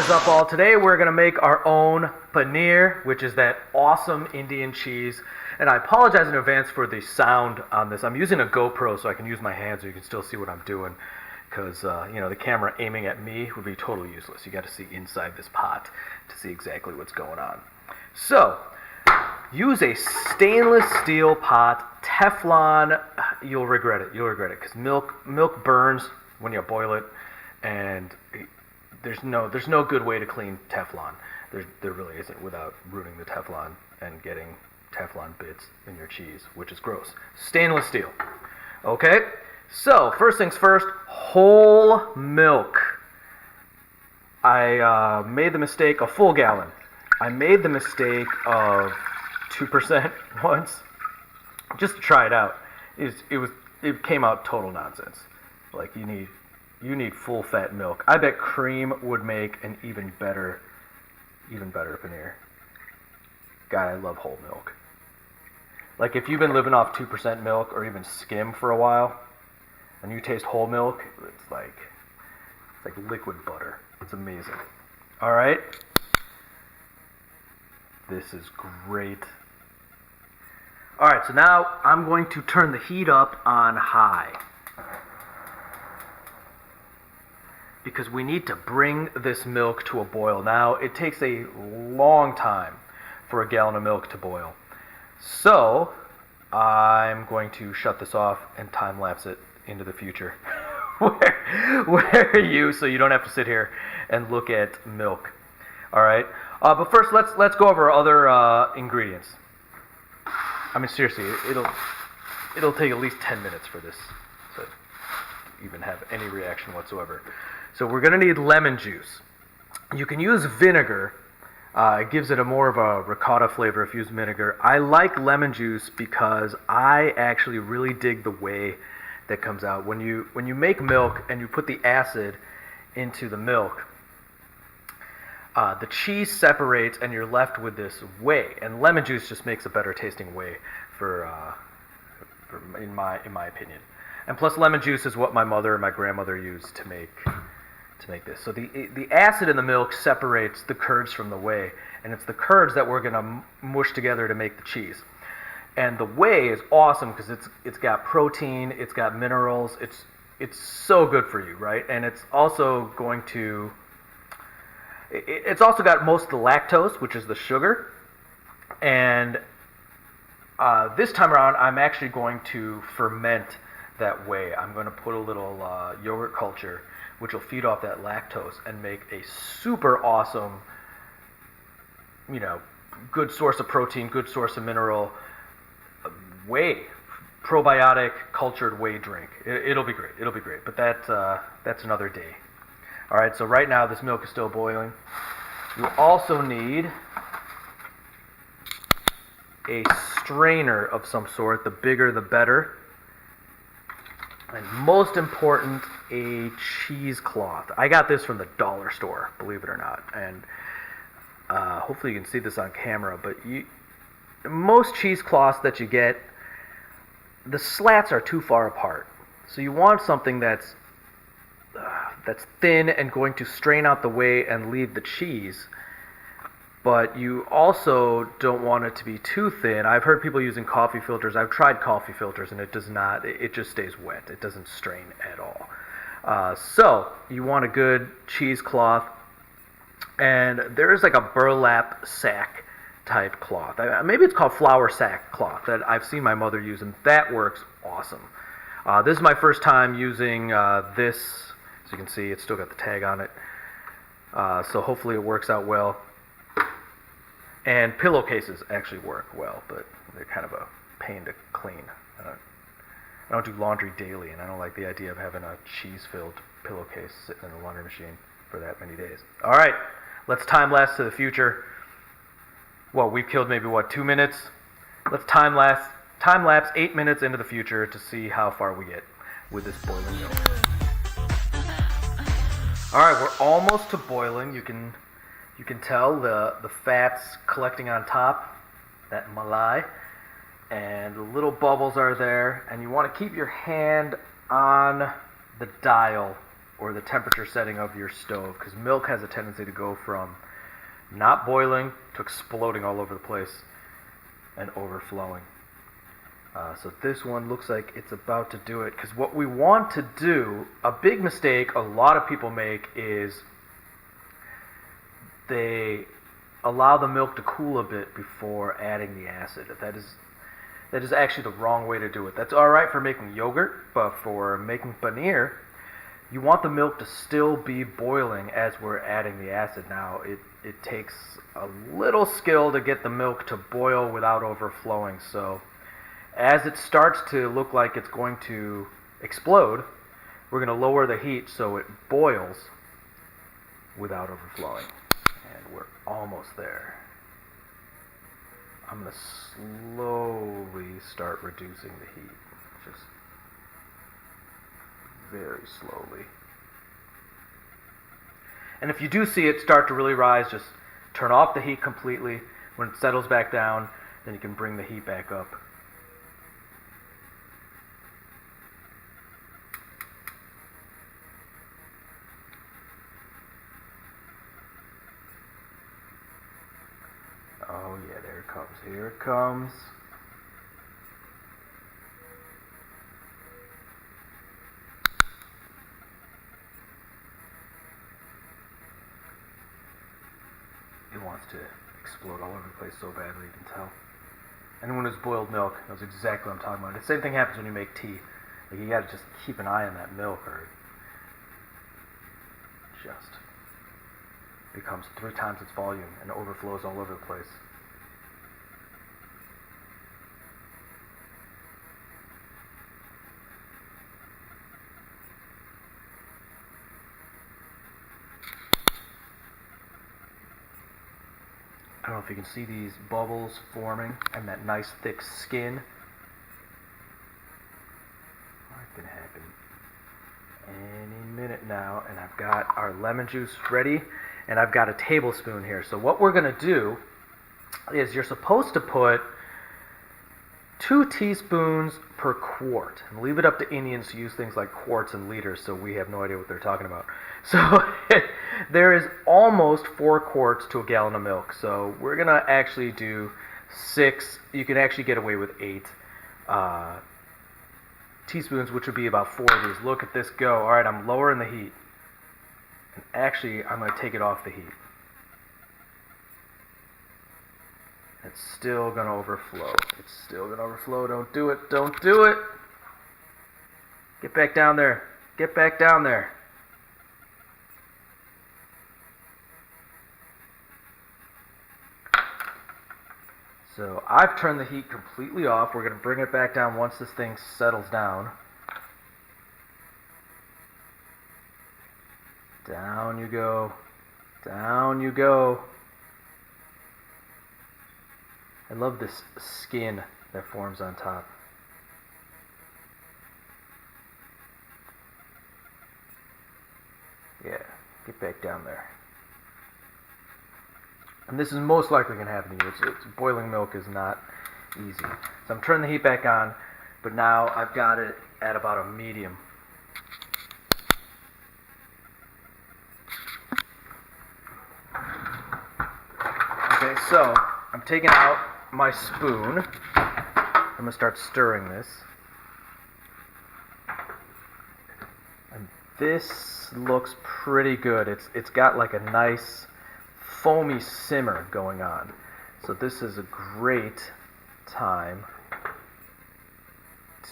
is up, all? Today we're going to make our own paneer, which is that awesome Indian cheese. And I apologize in advance for the sound on this. I'm using a GoPro so I can use my hands so you can still see what I'm doing. Because, the camera aiming at me would be totally useless. You got to see inside this pot to see exactly what's going on. So, use a stainless steel pot, Teflon. You'll regret it. You'll regret it because milk burns when you boil it, and there's no good way to clean Teflon. There really isn't without ruining the Teflon and getting Teflon bits in your cheese, which is gross. Stainless steel. Okay? So, first things first, whole milk. I made the mistake, a full gallon. I made the mistake of 2% once, just to try it out. It came out total nonsense. Like, you need full fat milk. I bet cream would make an even better paneer. God, I love whole milk. Like, if you've been living off 2% milk or even skim for a while, and you taste whole milk, it's like liquid butter. It's amazing. All right, this is great. All right, so now I'm going to turn the heat up on high because we need to bring this milk to a boil. Now, it takes a long time for a gallon of milk to boil. So, I'm going to shut this off and time-lapse it into the future. Where are you, so you don't have to sit here and look at milk. All right, but first let's go over other ingredients. I mean, seriously, it'll take at least 10 minutes for this to even have any reaction whatsoever. So we're gonna need lemon juice. You can use vinegar. It gives it a more of a ricotta flavor if you use vinegar. I like lemon juice because I actually really dig the whey that comes out. When you make milk and you put the acid into the milk, the cheese separates and you're left with this whey. And lemon juice just makes a better tasting whey in my opinion. And plus, lemon juice is what my mother and my grandmother used to make this. So the acid in the milk separates the curds from the whey, and it's the curds that we're gonna mush together to make the cheese. And the whey is awesome because it's got protein, it's got minerals, it's so good for you, right? And it's also got most of the lactose, which is the sugar. And this time around, I'm actually going to ferment that whey. I'm going to put a little yogurt culture, which will feed off that lactose and make a super awesome, good source of protein, good source of mineral whey, probiotic cultured whey drink. It'll be great. It'll be great. But that's another day. All right. So right now this milk is still boiling. You also need a strainer of some sort. The bigger, the better. And most important, a cheesecloth. I got this from the dollar store, believe it or not. And hopefully you can see this on camera. But most cheesecloths that you get, the slats are too far apart. So you want something that's thin and going to strain out the whey and leave the cheese. But you also don't want it to be too thin. I've heard people using coffee filters. I've tried coffee filters and it does not. It just stays wet. It doesn't strain at all. So you want a good cheesecloth, and there is like a burlap sack type cloth. Maybe it's called flour sack cloth that I've seen my mother use, and that works awesome. This is my first time using this. As you can see, it's still got the tag on it. So hopefully it works out well. And pillowcases actually work well, but they're kind of a pain to clean. I don't do laundry daily, and I don't like the idea of having a cheese-filled pillowcase sitting in the laundry machine for that many days. All right, let's time-lapse to the future. Well, we've killed maybe, 2 minutes? Let's time-lapse 8 minutes into the future to see how far we get with this boiling milk. All right, we're almost to boiling. You can tell the fat's collecting on top, that malai, and the little bubbles are there, and you want to keep your hand on the dial or the temperature setting of your stove, because milk has a tendency to go from not boiling to exploding all over the place and overflowing. So this one looks like it's about to do it, because what we want to do, a big mistake a lot of people make is they allow the milk to cool a bit before adding the acid. That is actually the wrong way to do it. That's alright for making yogurt, but for making paneer, you want the milk to still be boiling as we're adding the acid. Now, it takes a little skill to get the milk to boil without overflowing, so as it starts to look like it's going to explode, we're going to lower the heat so it boils without overflowing. And we're almost there. I'm going to slowly start reducing the heat. Just very slowly. And if you do see it start to really rise, just turn off the heat completely. When it settles back down, then you can bring the heat back up. Oh yeah, there it comes. Here it comes. It wants to explode all over the place so badly, you can tell. And when it's boiled milk, knows exactly what I'm talking about. The same thing happens when you make tea. Like, you gotta just keep an eye on that milk, or it just becomes 3 times its volume and overflows all over the place. I don't know if you can see these bubbles forming and that nice thick skin. What's going to happen any minute now, and I've got our lemon juice ready, and I've got a tablespoon here. So what we're going to do is you're supposed to put 2 teaspoons per quart, and leave it up to Indians to use things like quarts and liters, so we have no idea what they're talking about. So there is almost 4 quarts to a gallon of milk, so we're going to actually do 6, you can actually get away with 8 teaspoons, which would be about 4 of these. Look at this go. Alright, I'm lowering the heat. And actually, I'm going to take it off the heat. It's still going to overflow. It's still going to overflow. Don't do it. Don't do it. Get back down there. Get back down there. So I've turned the heat completely off. We're going to bring it back down once this thing settles down. Down you go. Down you go. I love this skin that forms on top. Yeah, get back down there. And this is most likely going to happen to you. It's boiling milk is not easy. So I'm turning the heat back on, but now I've got it at about a medium. Okay, so I'm taking out my spoon. I'm going to start stirring this. And this looks pretty good. It's got like a nice foamy simmer going on. So this is a great time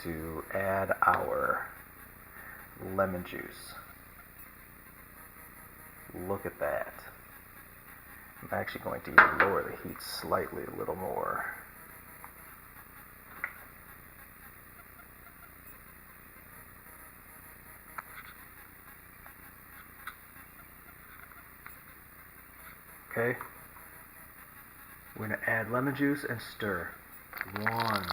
to add our lemon juice. Look at that. I'm actually going to even lower the heat slightly a little more. Okay. We're going to add lemon juice and stir. 1,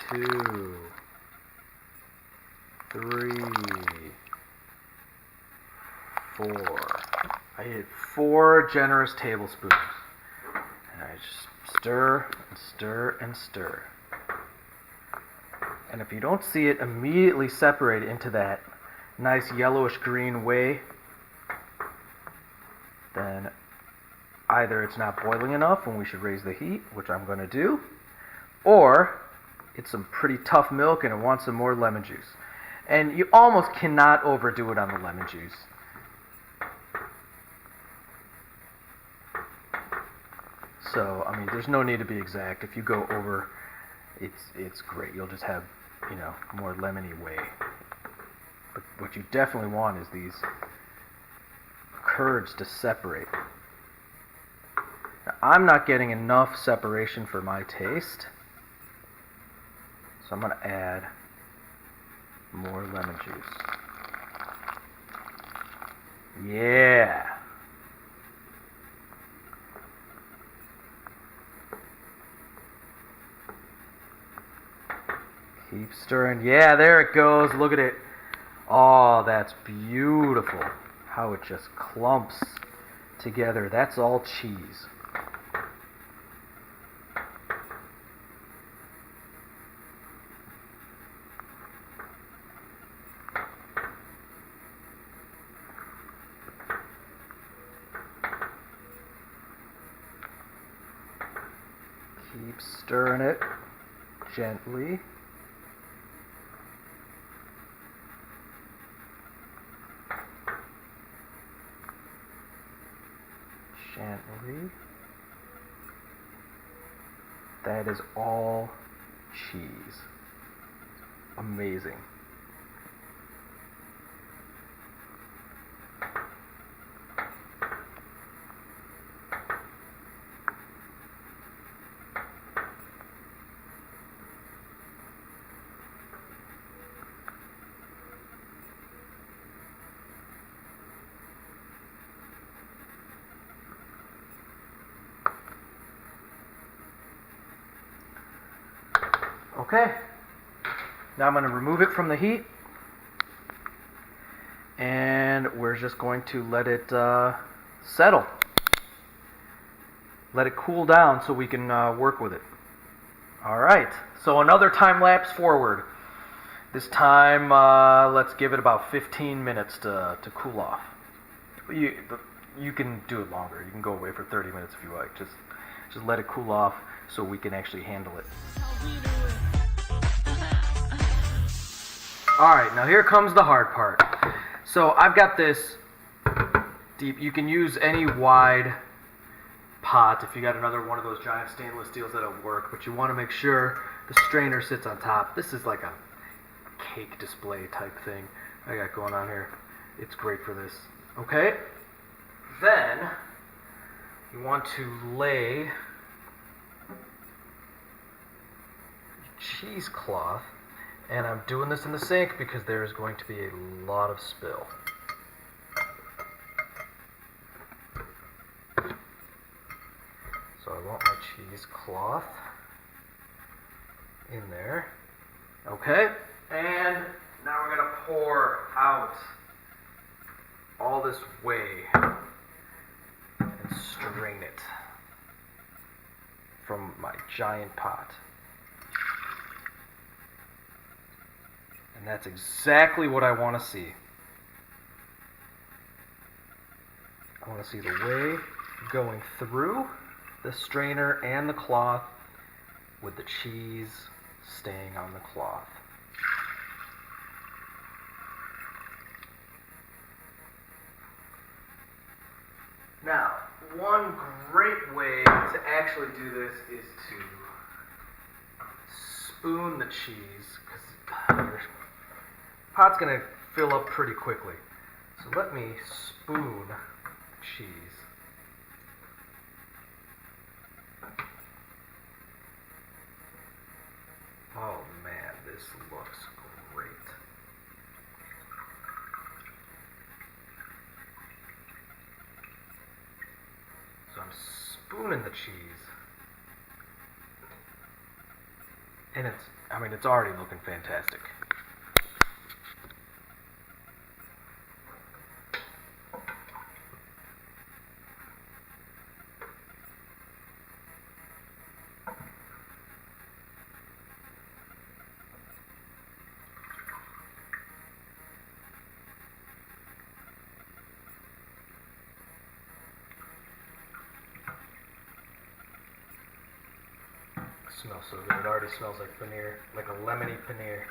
2, 3, 4. I hit 4 generous tablespoons. And I just stir and stir and stir. And if you don't see it immediately separate into that nice yellowish green whey, then either it's not boiling enough and we should raise the heat, which I'm going to do, or it's some pretty tough milk and it wants some more lemon juice. And you almost cannot overdo it on the lemon juice. So, I mean, there's no need to be exact. If you go over, it's great. You'll just have, you know, more lemony whey. But what you definitely want is these curds to separate. Now, I'm not getting enough separation for my taste, so I'm going to add more lemon juice. Yeah. Keep stirring. Yeah, there it goes. Look at it. Oh, that's beautiful. How it just clumps together. That's all cheese. Keep stirring it gently. Gently. That is all cheese. Amazing. Okay, now I'm going to remove it from the heat, and we're just going to let it settle. Let it cool down so we can work with it. Alright, so another time lapse forward. This time, let's give it about 15 minutes to cool off. You can do it longer. You can go away for 30 minutes if you like. Just let it cool off so we can actually handle it. Alright, now here comes the hard part. So I've got this deep, you can use any wide pot. If you got another one of those giant stainless steels, that'll work, but you want to make sure the strainer sits on top. This is like a cake display type thing I got going on here. It's great for this. Okay, then you want to lay cheesecloth. And I'm doing this in the sink because there is going to be a lot of spill. So I want my cheesecloth in there. Okay, and now we're going to pour out all this whey and strain it from my giant pot. And that's exactly what I want to see. I want to see the whey going through the strainer and the cloth with the cheese staying on the cloth. Now, one great way to actually do this is to spoon the cheese, because pot's going to fill up pretty quickly. So let me spoon the cheese. Oh man, this looks great. So I'm spooning the cheese. And it's already looking fantastic. smells so good. It already smells like paneer, like a lemony paneer.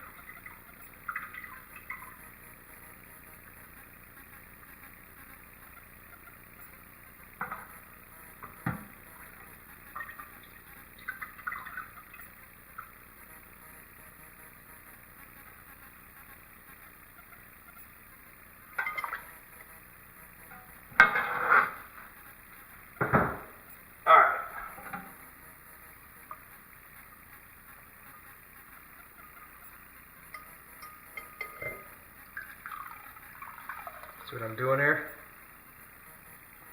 See what I'm doing here?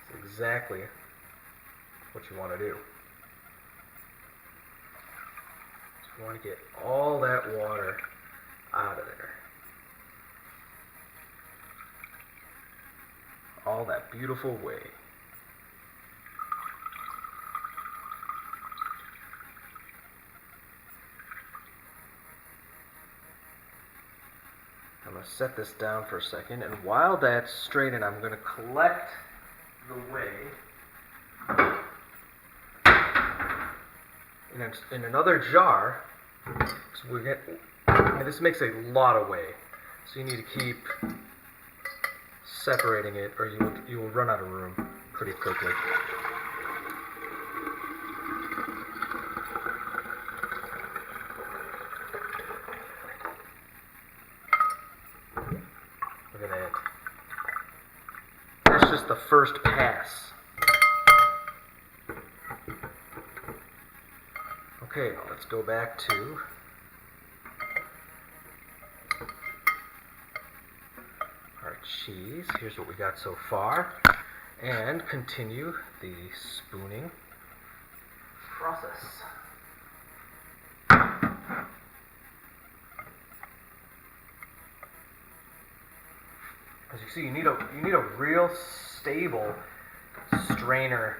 It's exactly what you want to do. You want to get all that water out of there. All that beautiful whey. I'm going to set this down for a second, and while that's straining, I'm going to collect the whey in another jar. So this makes a lot of whey, so you need to keep separating it, or you will run out of room pretty quickly. Look at that. That's just the first pass. Okay, let's go back to our cheese. Here's what we got so far. And continue the spooning process. As you see, you need a real stable strainer.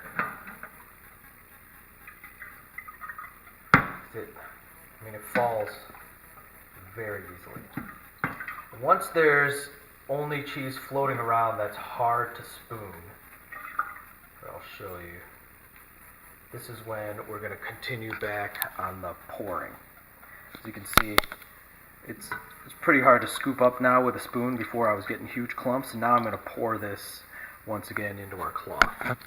It falls very easily. Once there's only cheese floating around that's hard to spoon, I'll show you. This is when we're going to continue back on the pouring. As you can see, it's pretty hard to scoop up now with a spoon. Before I was getting huge clumps, and now I'm going to pour this once again into our cloth.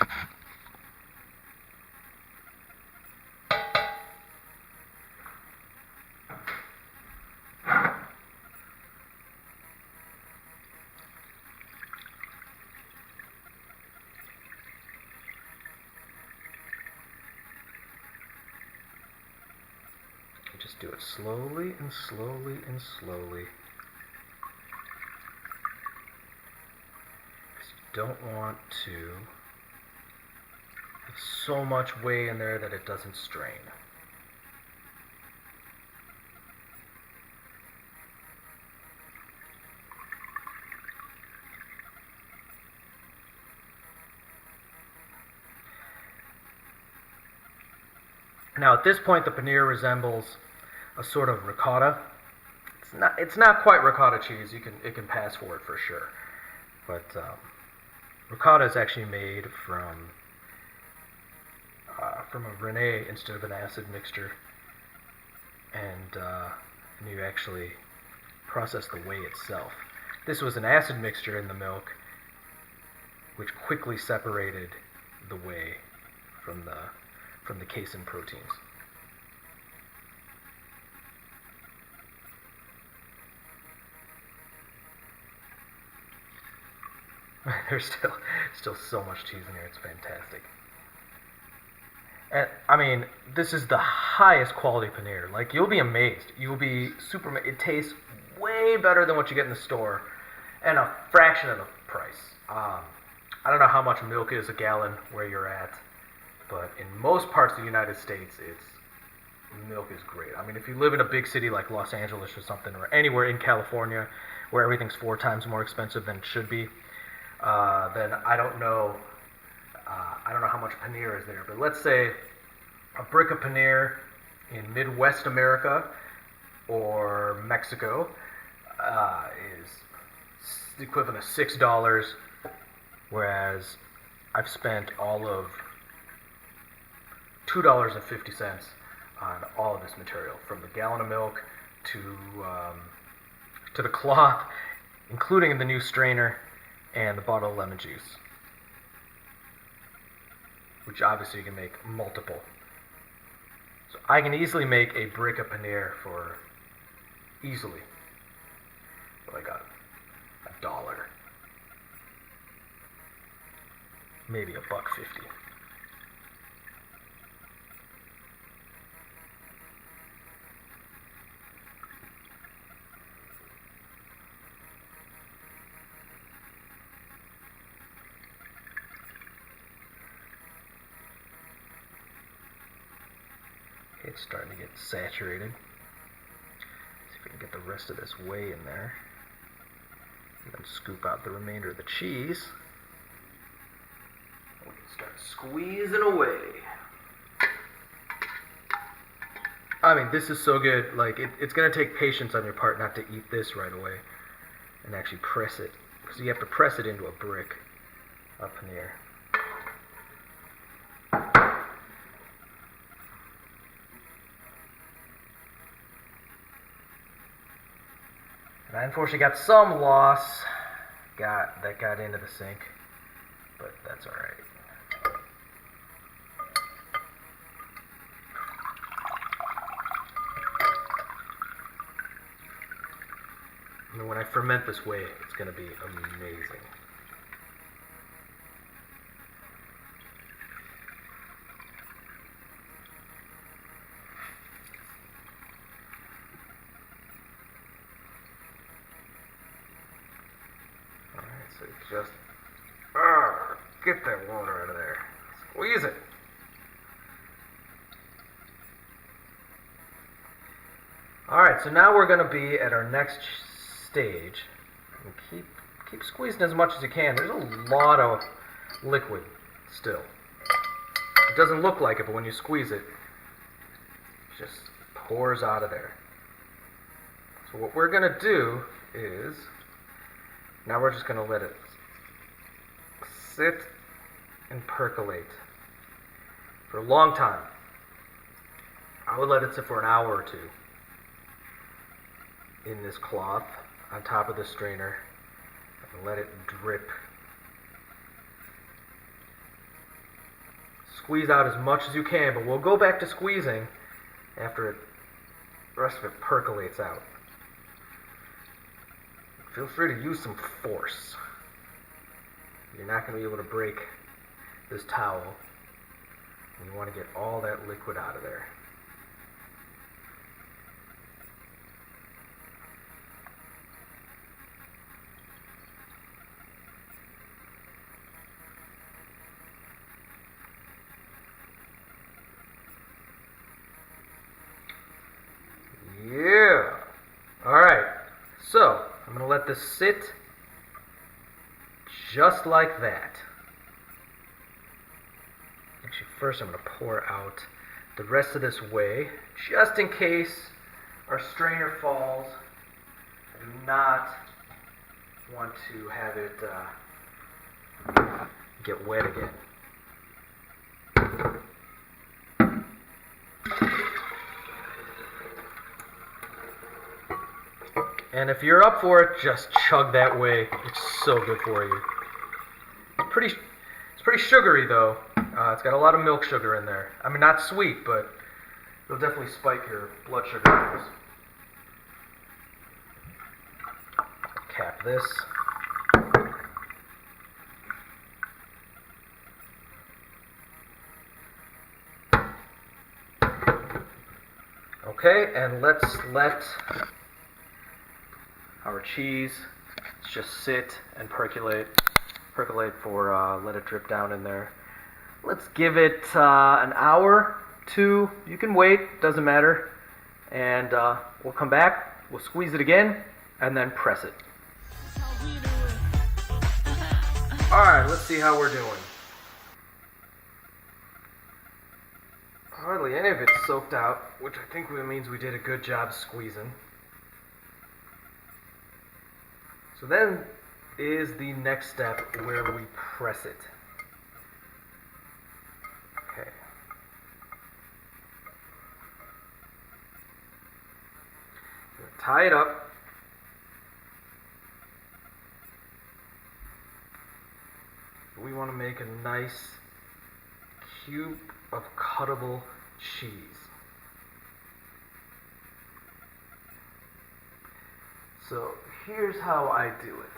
Just do it slowly and slowly and slowly. Because you don't want to put so much whey in there that it doesn't strain. Now at this point the paneer resembles a sort of ricotta. It's not quite ricotta cheese. It can pass for it for sure. But ricotta is actually made from a Rene instead of an acid mixture, and you actually process the whey itself. This was an acid mixture in the milk, which quickly separated the whey from the casein proteins. There's still so much cheese in here. It's fantastic. And I mean, this is the highest quality paneer. Like, you'll be amazed. You'll be super. It tastes way better than what you get in the store, and a fraction of the price. I don't know how much milk is a gallon where you're at, but in most parts of the United States, milk is great. I mean, if you live in a big city like Los Angeles or something, or anywhere in California where everything's 4 times more expensive than it should be, then I don't know how much paneer is there. But let's say a brick of paneer in Midwest America or Mexico is the equivalent of $6, whereas I've spent all of $2.50 on all of this material, from the gallon of milk to the cloth, including the new strainer and the bottle of lemon juice, which obviously you can make multiple. So I can easily make a brick of paneer for easily like a dollar, maybe $1.50. It's starting to get saturated. See if we can get the rest of this whey in there. And then scoop out the remainder of the cheese. We can start squeezing away. I mean, this is so good. Like, it's going to take patience on your part not to eat this right away and actually press it. Because you have to press it into a brick of paneer. And I unfortunately got some loss that got into the sink, but that's alright. And when I ferment this whey, it's going to be amazing. So just get that water out of there. Squeeze it. Alright, so now we're going to be at our next stage. And keep squeezing as much as you can. There's a lot of liquid still. It doesn't look like it, but when you squeeze it, it just pours out of there. So what we're going to do is, now we're just going to let it sit and percolate for a long time. I would let it sit for an hour or two in this cloth on top of the strainer and let it drip. Squeeze out as much as you can, but we'll go back to squeezing after the rest of it percolates out. Feel free to use some force. You're not going to be able to break this towel. And you want to get all that liquid out of there. Yeah. All right. So, I'm going to let this sit just like that. Actually, first I'm going to pour out the rest of this whey, just in case our strainer falls. I do not want to have it get wet again. And if you're up for it, just chug that whey. It's so good for you. It's pretty sugary though. It's got a lot of milk sugar in there. I mean, not sweet, but it'll definitely spike your blood sugar levels. Cap this. Okay, and let's let our cheese just sit and percolate for, let it drip down in there. Let's give it an hour, 2. You can wait, doesn't matter. And we'll come back, we'll squeeze it again, and then press it. Alright, let's see how we're doing. Hardly any of it's soaked out, which I think means we did a good job squeezing. So then is the next step where we press it. Okay. tie it up. We want to make a nice cube of cuttable cheese. So here's how I do it.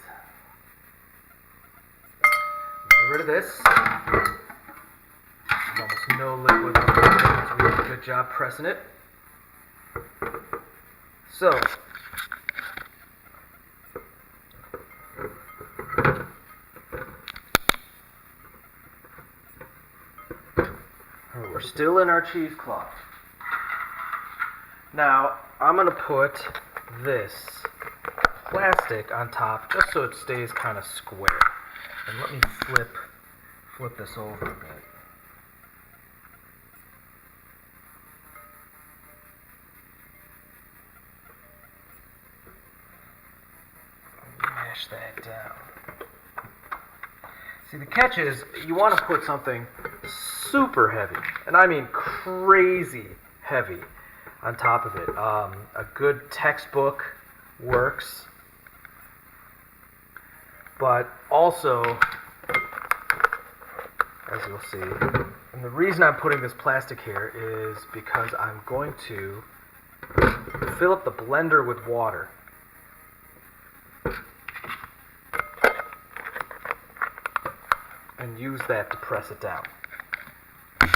Get rid of this. There's almost no liquid on it. It's a really good job pressing it. So we're still in our cheesecloth. Now I'm going to put this plastic on top just so it stays kind of square. And let me flip this over a bit. Mash that down. See, the catch is you want to put something super heavy, and I mean crazy heavy, on top of it. A good textbook works, but also, as you'll see, and the reason I'm putting this plastic here is because I'm going to fill up the blender with water. And use that to press it down. The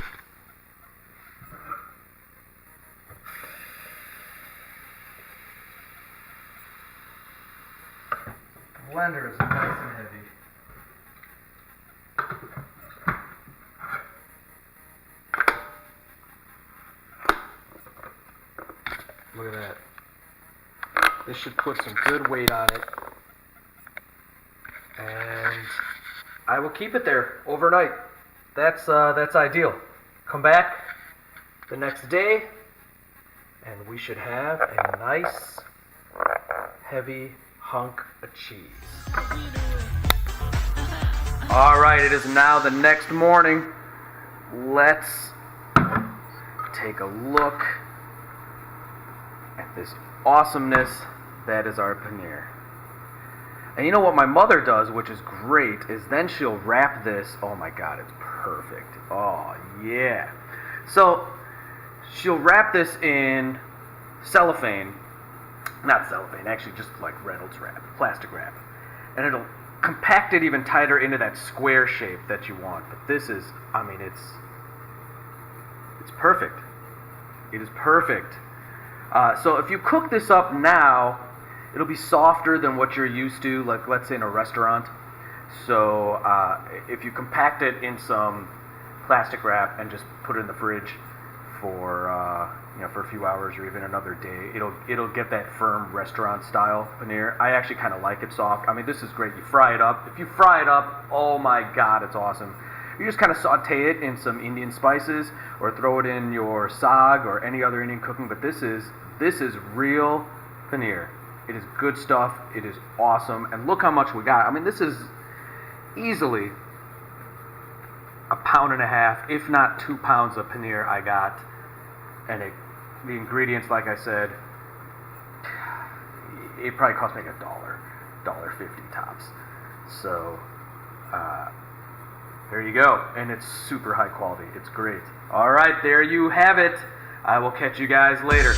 blender is nice and heavy. Look at that. This should put some good weight on it. And I will keep it there overnight. That's ideal. Come back the next day, and we should have a nice, heavy hunk of cheese. All right, it is now the next morning. Let's take a look at this awesomeness that is our paneer. And you know what my mother does, which is great, is then she'll wrap this. Oh my God, it's perfect. Oh yeah. So she'll wrap this in cellophane, not cellophane, actually just like Reynolds wrap, plastic wrap. And it'll compact it even tighter into that square shape that you want. But this is, I mean, it's perfect. It is perfect. So if you cook this up now, it'll be softer than what you're used to, like let's say in a restaurant. So if you compact it in some plastic wrap and just put it in the fridge for for a few hours or even another day, it'll get that firm restaurant style paneer. I actually kind of like it soft. I mean, this is great. You fry it up. If you fry it up, oh my God, it's awesome. You just kind of saute it in some Indian spices or throw it in your saag or any other Indian cooking. But this is real paneer. It is good stuff. It is awesome. And look how much we got. I mean, this is easily 1.5 pounds, if not 2 pounds of paneer I got. And the ingredients, like I said, it probably cost me like $1.50 tops. So, there you go. And it's super high quality. It's great. All right, there you have it. I will catch you guys later.